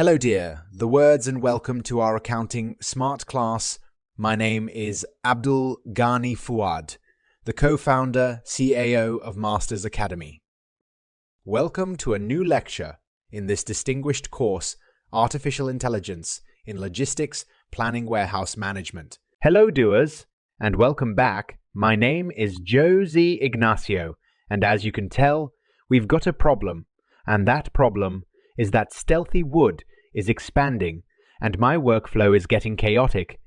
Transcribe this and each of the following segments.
Hello dear, the words and welcome to our accounting smart class. My name is Abdul Ghani Fuad, the co-founder, CAO of Masters Academy. Welcome to a new lecture in this distinguished course, Artificial Intelligence in Logistics, Planning Warehouse Management. Hello doers, and welcome back. My name is Jose Ignacio, and as you can tell, we've got a problem, and that problem is that Stealthy Wood is expanding, and my workflow is getting chaotic.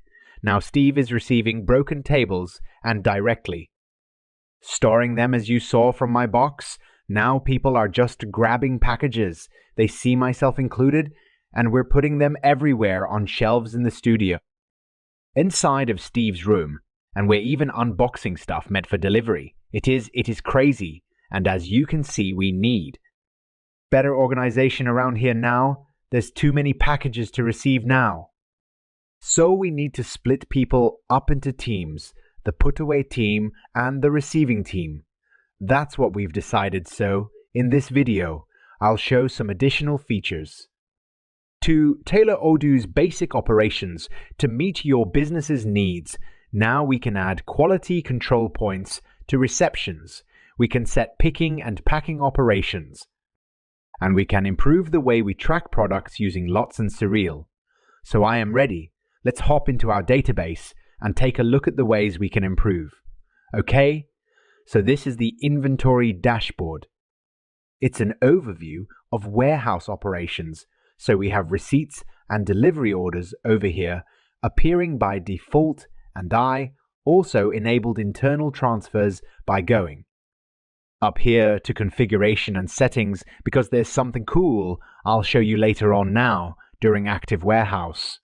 Now Steve is receiving broken tables, and directly. Storing them as you saw from my box, now people are just grabbing packages. They see myself included, and we're putting them everywhere on shelves in the studio. Inside of Steve's room, and we're even unboxing stuff meant for delivery. It is crazy, and as you can see, we need better organization around here now. There's too many packages to receive now. So we need to split people up into teams, the put-away team and the receiving team. That's what we've decided, so in this video, I'll show some additional features. To tailor Odoo's basic operations to meet your business's needs, now we can add quality control points to receptions. We can set picking and packing operations. And we can improve the way we track products using lots and serial. So I am ready. Let's hop into our database and take a look at the ways we can improve. Okay? So this is the inventory dashboard. It's an overview of warehouse operations. So we have receipts and delivery orders over here appearing by default, and I also enabled internal transfers by going up here to configuration and settings because there's something cool I'll show you later on now during Active Warehouse.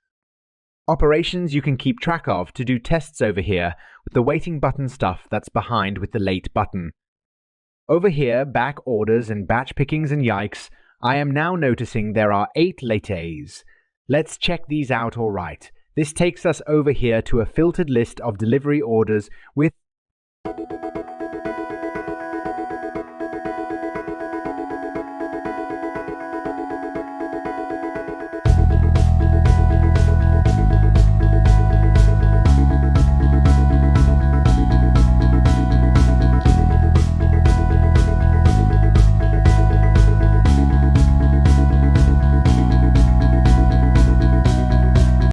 Operations you can keep track of to do tests over here with the waiting button stuff that's behind with the late button. Over here, back orders and batch pickings and yikes, I am now noticing there are 8 lattes. Let's check these out alright. This takes us over here to a filtered list of delivery orders with